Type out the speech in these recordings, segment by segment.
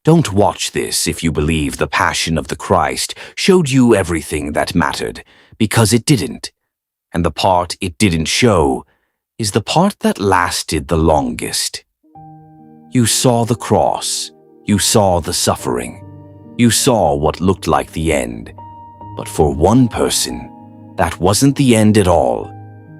Don't watch this if you believe the Passion of the Christ showed you everything that mattered, because it didn't. And the part it didn't show is the part that lasted the longest. You saw the cross, you saw the suffering, you saw what looked like the end. But for one person, that wasn't the end at all.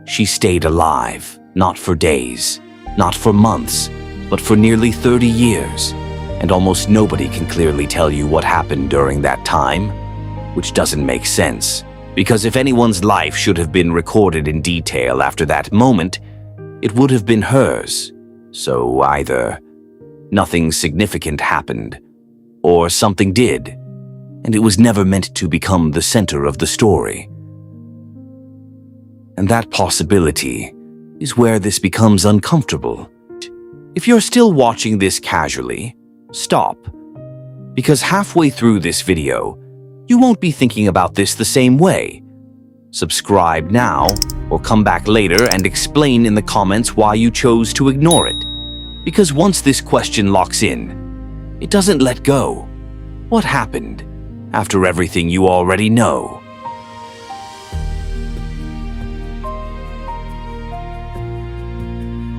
She stayed alive, not for days, not for months, but for nearly 30 years. And almost nobody can clearly tell you what happened during that time, which doesn't make sense, because if anyone's life should have been recorded in detail after that moment, it would have been hers. So either nothing significant happened, or something did, and it was never meant to become the center of the story. And that possibility is where this becomes uncomfortable. If you're still watching this casually, stop, because halfway through this video, you won't be thinking about this the same way. Subscribe now, or come back later and explain in the comments why you chose to ignore it. Because once this question locks in, it doesn't let go. What happened after everything you already know?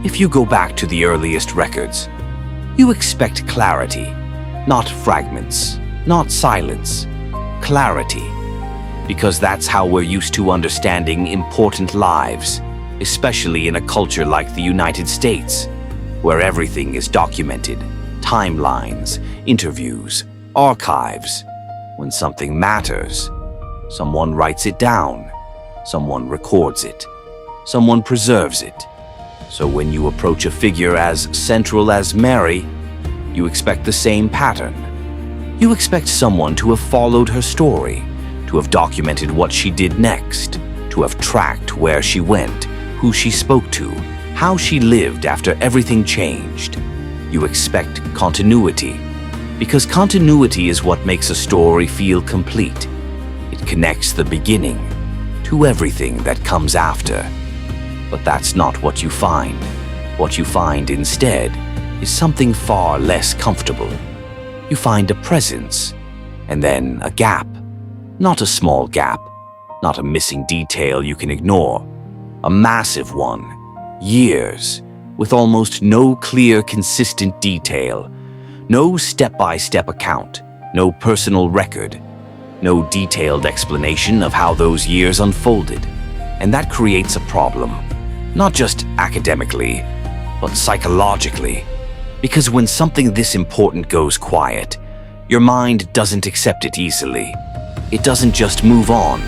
If you go back to the earliest records, you expect clarity, not fragments, not silence, clarity, because that's how we're used to understanding important lives, especially in a culture like the United States, where everything is documented, timelines, interviews, archives. When something matters, someone writes it down, someone records it, someone preserves it. So when you approach a figure as central as Mary, you expect the same pattern. You expect someone to have followed her story, to have documented what she did next, to have tracked where she went, who she spoke to, how she lived after everything changed. You expect continuity, because continuity is what makes a story feel complete. It connects the beginning to everything that comes after. But that's not what you find. What you find instead is something far less comfortable. You find a presence, and then a gap. Not a small gap, not a missing detail you can ignore. A massive one. Years, with almost no clear, consistent detail. No step-by-step account, no personal record, no detailed explanation of how those years unfolded. And that creates a problem. Not just academically, but psychologically. Because when something this important goes quiet, your mind doesn't accept it easily. It doesn't just move on.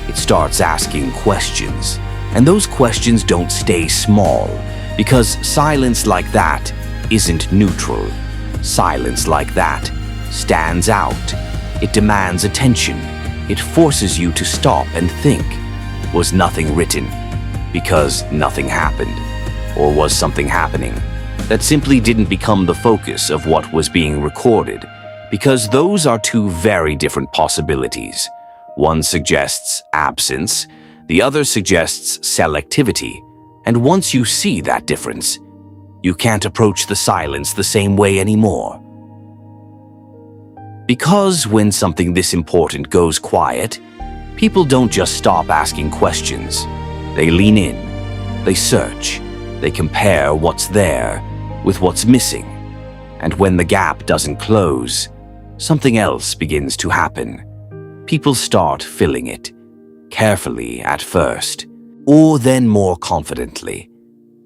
It starts asking questions. And those questions don't stay small, because silence like that isn't neutral. Silence like that stands out. It demands attention. It forces you to stop and think. Was nothing written because nothing happened? Or was something happening that simply didn't become the focus of what was being recorded? Because those are two very different possibilities. One suggests absence, the other suggests selectivity. And once you see that difference, you can't approach the silence the same way anymore. Because when something this important goes quiet, people don't just stop asking questions. They lean in, they search, they compare what's there with what's missing. And when the gap doesn't close, something else begins to happen. People start filling it, carefully at first, or then more confidently.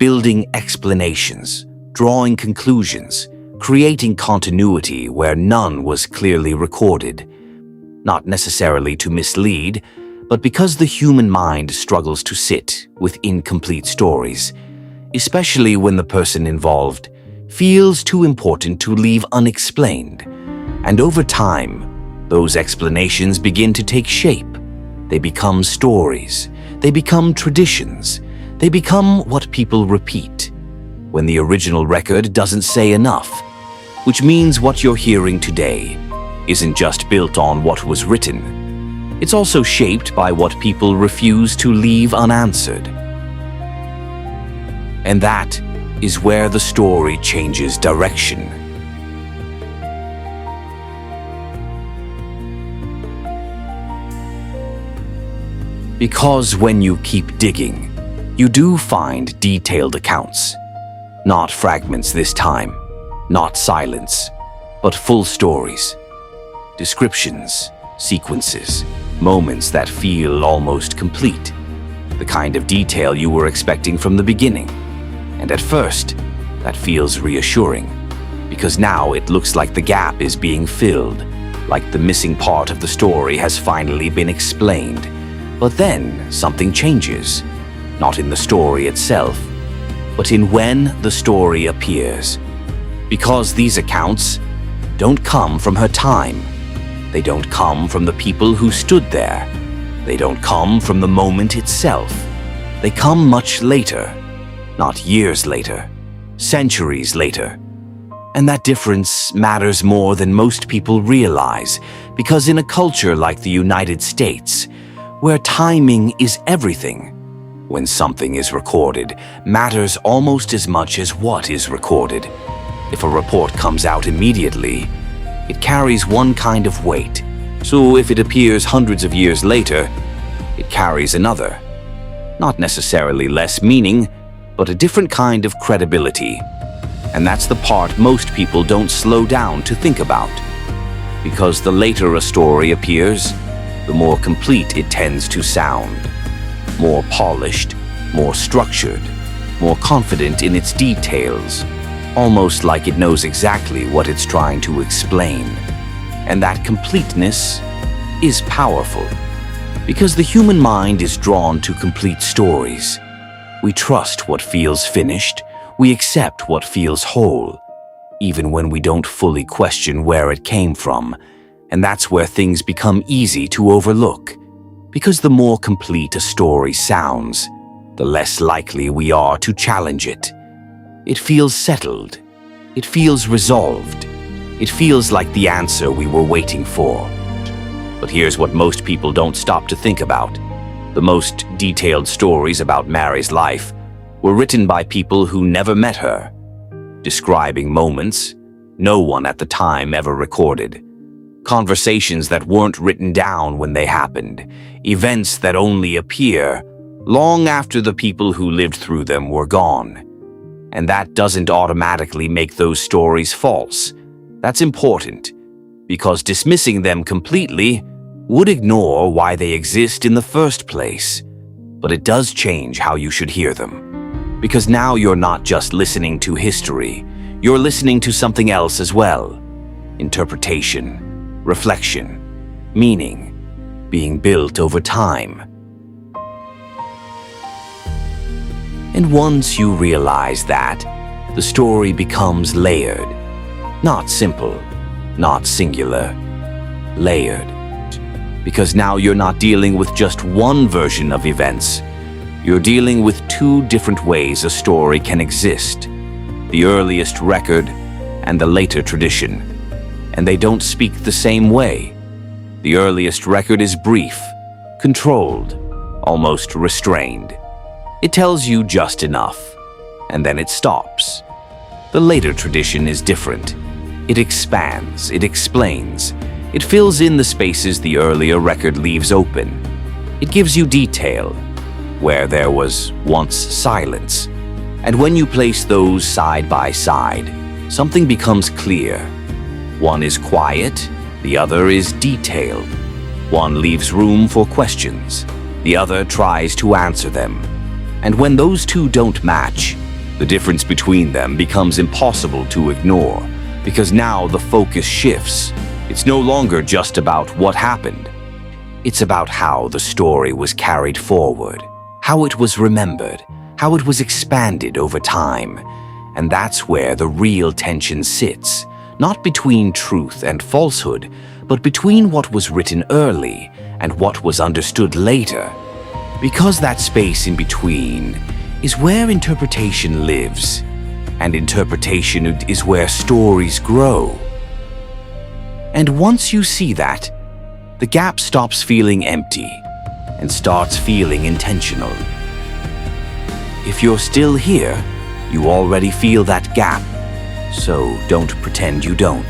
building explanations, drawing conclusions, creating continuity where none was clearly recorded. Not necessarily to mislead, but because the human mind struggles to sit with incomplete stories, especially when the person involved feels too important to leave unexplained. And over time, those explanations begin to take shape. They become stories. They become traditions. They become what people repeat when the original record doesn't say enough, which means what you're hearing today isn't just built on what was written. It's also shaped by what people refuse to leave unanswered. And that is where the story changes direction. Because when you keep digging, you do find detailed accounts. Not fragments this time, not silence, but full stories. Descriptions, sequences, moments that feel almost complete. The kind of detail you were expecting from the beginning. And at first, that feels reassuring, because now it looks like the gap is being filled, like the missing part of the story has finally been explained. But then something changes, not in the story itself, but in when the story appears. Because these accounts don't come from her time. They don't come from the people who stood there. They don't come from the moment itself. They come much later, not years later, centuries later. And that difference matters more than most people realize, because in a culture like the United States, where timing is everything, when something is recorded matters almost as much as what is recorded. If a report comes out immediately, it carries one kind of weight. So if it appears hundreds of years later, it carries another. Not necessarily less meaning, but a different kind of credibility. And that's the part most people don't slow down to think about. Because the later a story appears, the more complete it tends to sound. More polished, more structured, more confident in its details, almost like it knows exactly what it's trying to explain. And that completeness is powerful, because the human mind is drawn to complete stories. We trust what feels finished, we accept what feels whole, even when we don't fully question where it came from. And that's where things become easy to overlook. Because the more complete a story sounds, the less likely we are to challenge it. It feels settled. It feels resolved. It feels like the answer we were waiting for. But here's what most people don't stop to think about. The most detailed stories about Mary's life were written by people who never met her, describing moments no one at the time ever recorded. Conversations that weren't written down when they happened, events that only appear long after the people who lived through them were gone. And that doesn't automatically make those stories false. That's important, because dismissing them completely would ignore why they exist in the first place. But it does change how you should hear them. Because now you're not just listening to history, you're listening to something else as well. Interpretation, reflection, meaning, being built over time. And once you realize that, the story becomes layered. Not simple, not singular, layered. Because now you're not dealing with just one version of events. You're dealing with two different ways a story can exist. The earliest record and the later tradition. And they don't speak the same way. The earliest record is brief, controlled, almost restrained. It tells you just enough, and then it stops. The later tradition is different. It expands, it explains, it fills in the spaces the earlier record leaves open. It gives you detail, where there was once silence. And when you place those side by side, something becomes clear. One is quiet, the other is detailed. One leaves room for questions, the other tries to answer them. And when those two don't match, The difference between them becomes impossible to ignore, because now the focus shifts. It's no longer just about what happened. It's about how the story was carried forward, how it was remembered, how it was expanded over time. And that's where the real tension sits, not between truth and falsehood, but between what was written early and what was understood later. Because that space in between is where interpretation lives, and interpretation is where stories grow. And once you see that, the gap stops feeling empty and starts feeling intentional. If you're still here, you already feel that gap, so don't pretend you don't.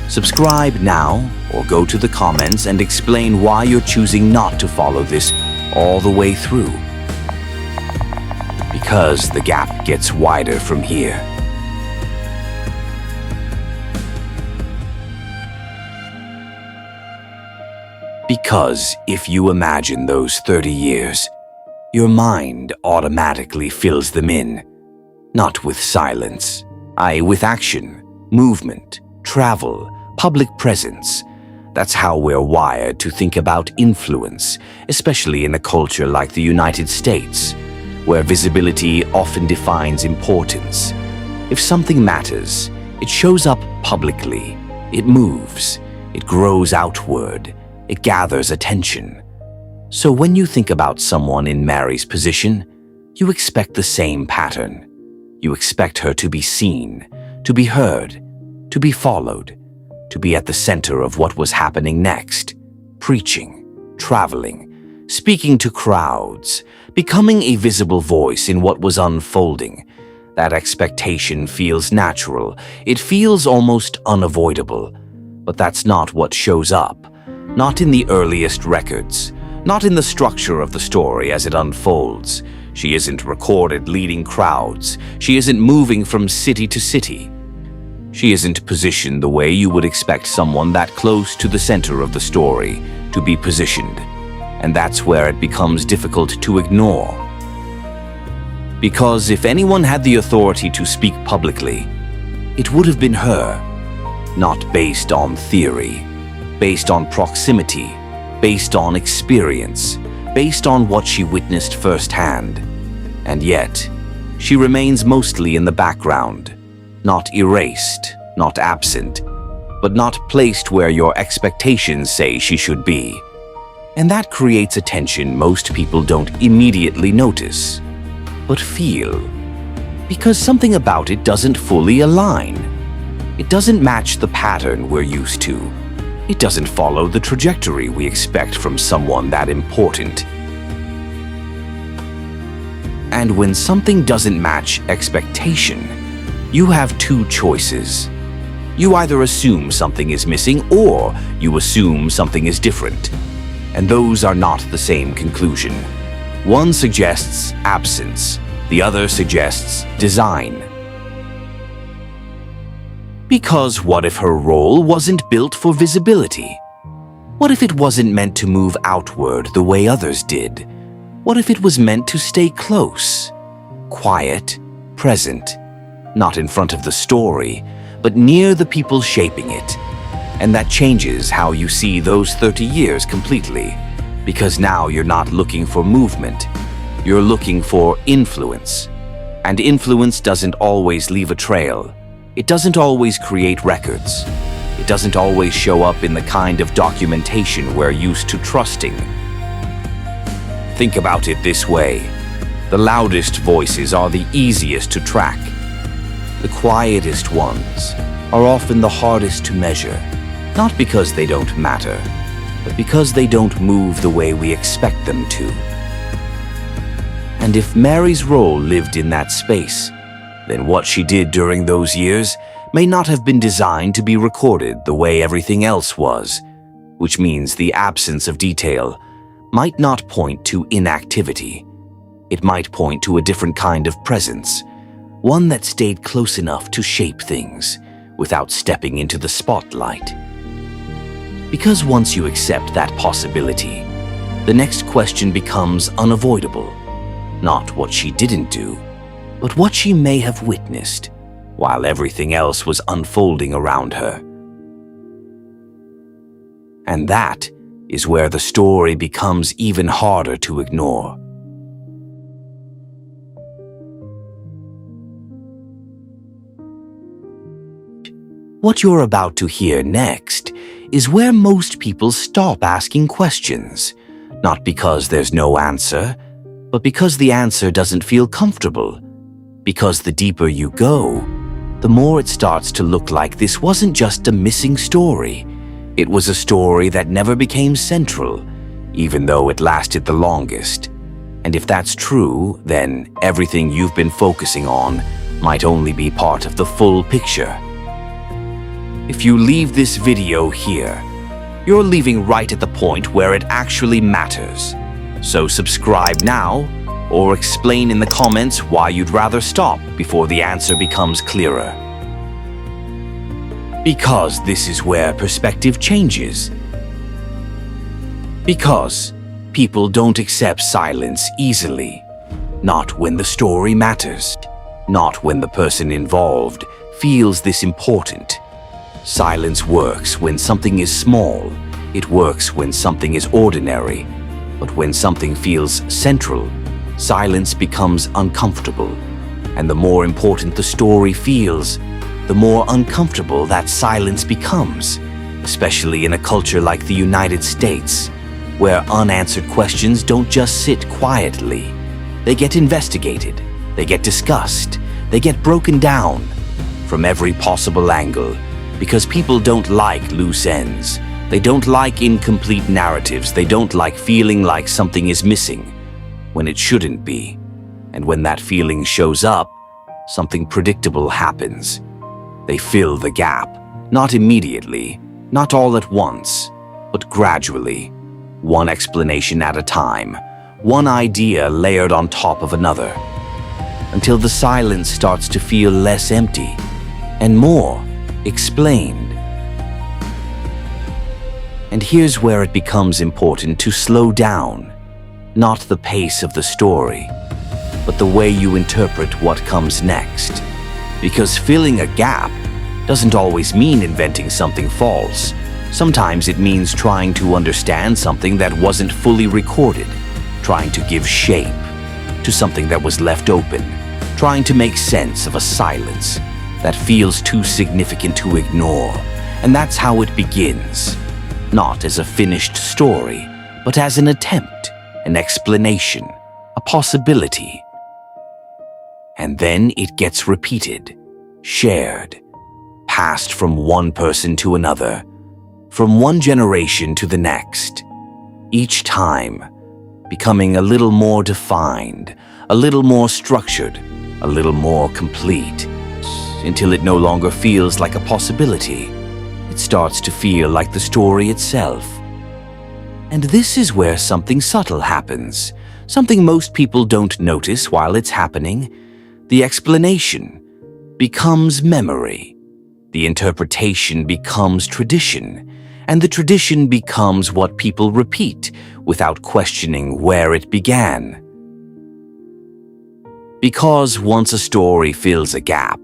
Subscribe now or go to the comments and explain why you're choosing not to follow this all the way through. Because the gap gets wider from here. Because if you imagine those 30 years, your mind automatically fills them in. Not with silence, with action, movement, travel, public presence. That's how we're wired to think about influence, especially in a culture like the United States, where visibility often defines importance. If something matters, it shows up publicly, it moves, it grows outward, it gathers attention. So when you think about someone in Mary's position, you expect the same pattern. You expect her to be seen, to be heard, to be followed, to be at the center of what was happening next, preaching, traveling, speaking to crowds, becoming a visible voice in what was unfolding. That expectation feels natural. It feels almost unavoidable. But that's not what shows up. Not in the earliest records. Not in the structure of the story as it unfolds. She isn't recorded leading crowds. She isn't moving from city to city. She isn't positioned the way you would expect someone that close to the center of the story to be positioned. And that's where it becomes difficult to ignore. Because if anyone had the authority to speak publicly, it would have been her. Not based on theory, based on proximity, based on experience, based on what she witnessed firsthand. And yet, she remains mostly in the background, not erased, not absent, but not placed where your expectations say she should be. And that creates a tension most people don't immediately notice, but feel. Because something about it doesn't fully align. It doesn't match the pattern we're used to. It doesn't follow the trajectory we expect from someone that important. And when something doesn't match expectation, you have two choices. You either assume something is missing or you assume something is different. And those are not the same conclusion. One suggests absence, the other suggests design. Because what if her role wasn't built for visibility? What if it wasn't meant to move outward the way others did? What if it was meant to stay close, quiet, present, not in front of the story, but near the people shaping it? And that changes how you see those 30 years completely, because now you're not looking for movement, you're looking for influence. And influence doesn't always leave a trail. It doesn't always create records. It doesn't always show up in the kind of documentation we're used to trusting. Think about it this way. The loudest voices are the easiest to track. The quietest ones are often the hardest to measure, not because they don't matter, but because they don't move the way we expect them to. And if Mary's role lived in that space, then what she did during those years may not have been designed to be recorded the way everything else was, which means the absence of detail might not point to inactivity. It might point to a different kind of presence, one that stayed close enough to shape things without stepping into the spotlight. Because once you accept that possibility, the next question becomes unavoidable. Not what she didn't do, but what she may have witnessed while everything else was unfolding around her. And that is where the story becomes even harder to ignore. What you're about to hear next is where most people stop asking questions, not because there's no answer, but because the answer doesn't feel comfortable. Because the deeper you go, the more it starts to look like this wasn't just a missing story. It was a story that never became central, even though it lasted the longest. And if that's true, then everything you've been focusing on might only be part of the full picture. If you leave this video here, you're leaving right at the point where it actually matters. So subscribe now, or explain in the comments why you'd rather stop before the answer becomes clearer. Because this is where perspective changes. Because people don't accept silence easily. Not when the story matters. Not when the person involved feels this important. Silence works when something is small. It works when something is ordinary. But when something feels central, silence becomes uncomfortable. And the more important the story feels, the more uncomfortable that silence becomes, especially in a culture like the United States, where unanswered questions don't just sit quietly. They get investigated, they get discussed, they get broken down from every possible angle, because people don't like loose ends. They don't like incomplete narratives. They don't like feeling like something is missing when it shouldn't be. And when that feeling shows up, something predictable happens. They fill the gap, not immediately, not all at once, but gradually, one explanation at a time, one idea layered on top of another, until the silence starts to feel less empty and more explained. And here's where it becomes important to slow down, not the pace of the story, but the way you interpret what comes next. Because filling a gap doesn't always mean inventing something false. Sometimes it means trying to understand something that wasn't fully recorded, trying to give shape to something that was left open, trying to make sense of a silence that feels too significant to ignore. And that's how it begins. Not as a finished story, but as an attempt, an explanation, a possibility. And then it gets repeated, shared, passed from one person to another, from one generation to the next, each time becoming a little more defined, a little more structured, a little more complete, until it no longer feels like a possibility. It starts to feel like the story itself. And this is where something subtle happens, something most people don't notice while it's happening. The explanation becomes memory. The interpretation becomes tradition. And the tradition becomes what people repeat without questioning where it began. Because once a story fills a gap,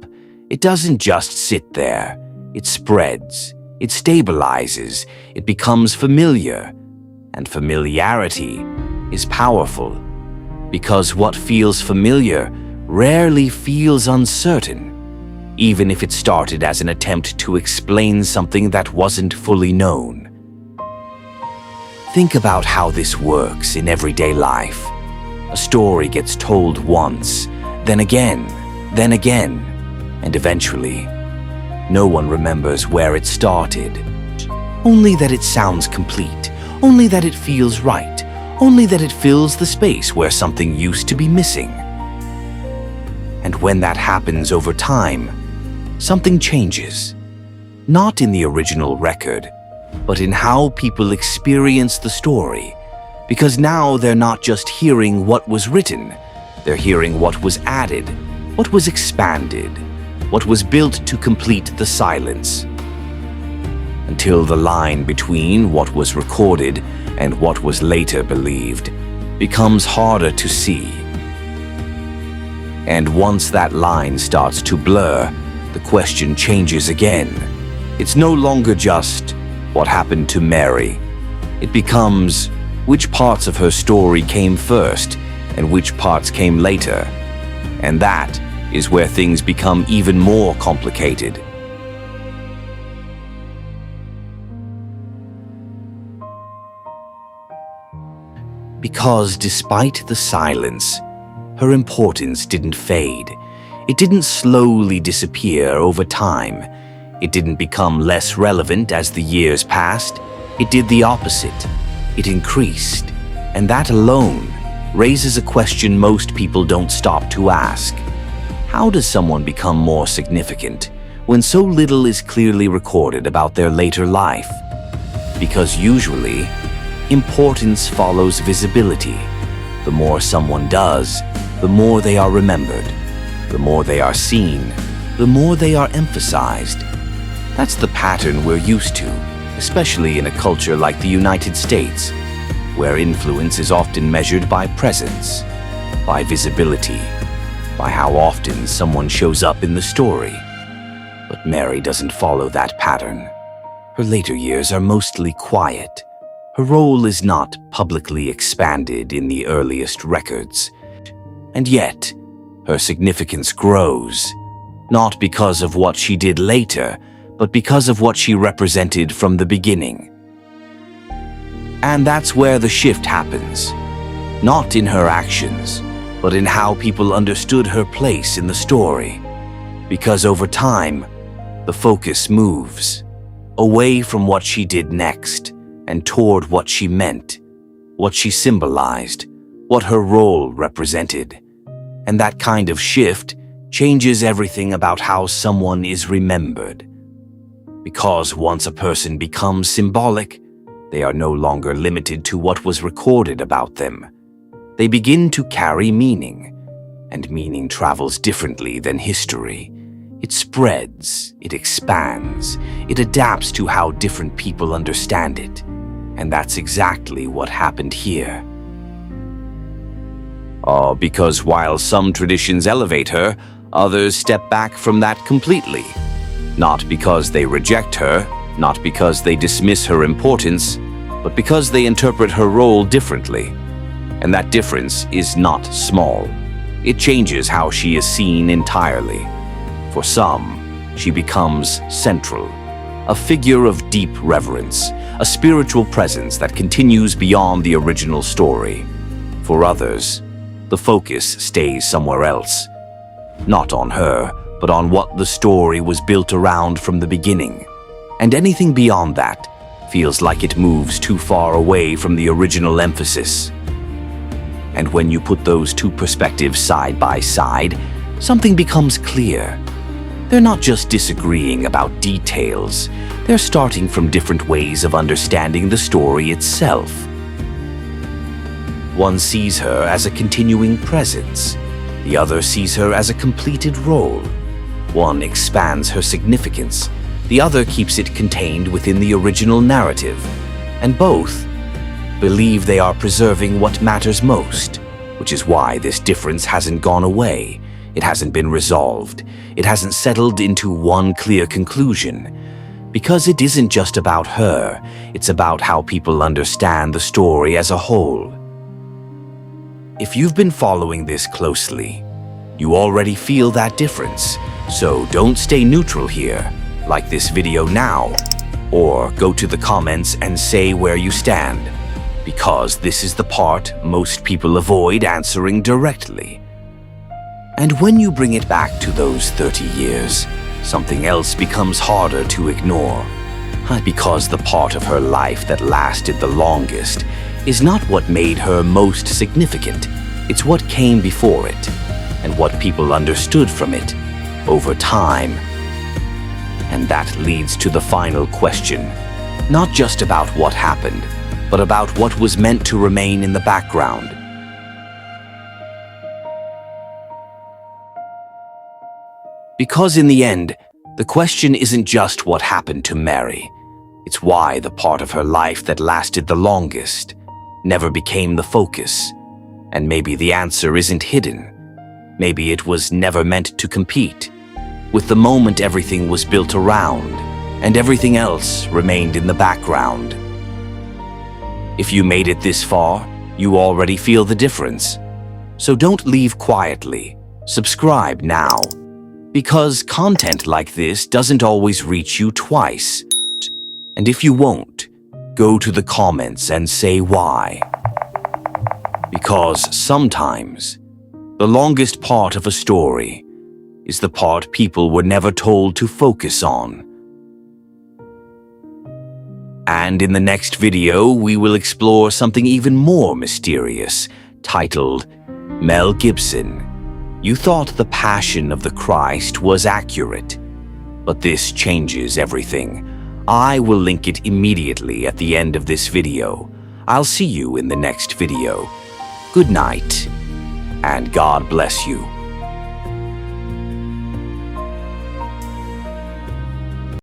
it doesn't just sit there. It spreads, it stabilizes, it becomes familiar. And familiarity is powerful, because what feels familiar rarely feels uncertain, even if it started as an attempt to explain something that wasn't fully known. Think about how this works in everyday life. A story gets told once, then again, and eventually, no one remembers where it started. Only that it sounds complete, only that it feels right, only that it fills the space where something used to be missing. And when that happens over time, something changes. Not in the original record, but in how people experience the story. Because now they're not just hearing what was written, they're hearing what was added, what was expanded, what was built to complete the silence. Until the line between what was recorded and what was later believed becomes harder to see. And once that line starts to blur, the question changes again. It's no longer just what happened to Mary. It becomes which parts of her story came first and which parts came later. And that is where things become even more complicated. Because despite the silence, her importance didn't fade. It didn't slowly disappear over time. It didn't become less relevant as the years passed. It did the opposite. It increased. And that alone raises a question most people don't stop to ask. How does someone become more significant when so little is clearly recorded about their later life? Because usually, importance follows visibility. The more someone does, the more they are remembered. The more they are seen, the more they are emphasized. That's the pattern we're used to, especially in a culture like the United States, where influence is often measured by presence, by visibility, by how often someone shows up in the story. But Mary doesn't follow that pattern. Her later years are mostly quiet. Her role is not publicly expanded in the earliest records. And yet, her significance grows, not because of what she did later, but because of what she represented from the beginning. And that's where the shift happens, not in her actions, but in how people understood her place in the story. Because over time, the focus moves away from what she did next and toward what she meant, what she symbolized, what her role represented. And that kind of shift changes everything about how someone is remembered. Because once a person becomes symbolic, they are no longer limited to what was recorded about them. They begin to carry meaning, and meaning travels differently than history. It spreads, it expands, it adapts to how different people understand it. And that's exactly what happened here. Because while some traditions elevate her, others step back from that completely. Not because they reject her, not because they dismiss her importance, but because they interpret her role differently. And that difference is not small. It changes how she is seen entirely. For some, she becomes central, a figure of deep reverence, a spiritual presence that continues beyond the original story. For others, the focus stays somewhere else. Not on her, but on what the story was built around from the beginning. And anything beyond that feels like it moves too far away from the original emphasis. And when you put those two perspectives side by side, something becomes clear. They're not just disagreeing about details, they're starting from different ways of understanding the story itself. One sees her as a continuing presence. The other sees her as a completed role. One expands her significance. The other keeps it contained within the original narrative. And both believe they are preserving what matters most, which is why this difference hasn't gone away. It hasn't been resolved. It hasn't settled into one clear conclusion. Because it isn't just about her, it's about how people understand the story as a whole. If you've been following this closely, you already feel that difference. So don't stay neutral here. Like this video now, or go to the comments and say where you stand, because this is the part most people avoid answering directly. And when you bring it back to those 30 years, something else becomes harder to ignore. Because the part of her life that lasted the longest is not what made her most significant. It's what came before it, and what people understood from it over time. And that leads to the final question, not just about what happened, but about what was meant to remain in the background. Because in the end, the question isn't just what happened to Mary. It's why the part of her life that lasted the longest never became the focus. And maybe the answer isn't hidden. Maybe it was never meant to compete. With the moment, everything was built around, and everything else remained in the background. If you made it this far, you already feel the difference. So don't leave quietly. Subscribe now, because content like this doesn't always reach you twice. And if you won't, go to the comments and say why. Because sometimes, the longest part of a story is the part people were never told to focus on. And in the next video, we will explore something even more mysterious, titled Mel Gibson. You thought the Passion of the Christ was accurate, but this changes everything. I will link it immediately at the end of this video. I'll see you in the next video. Good night, and God bless you.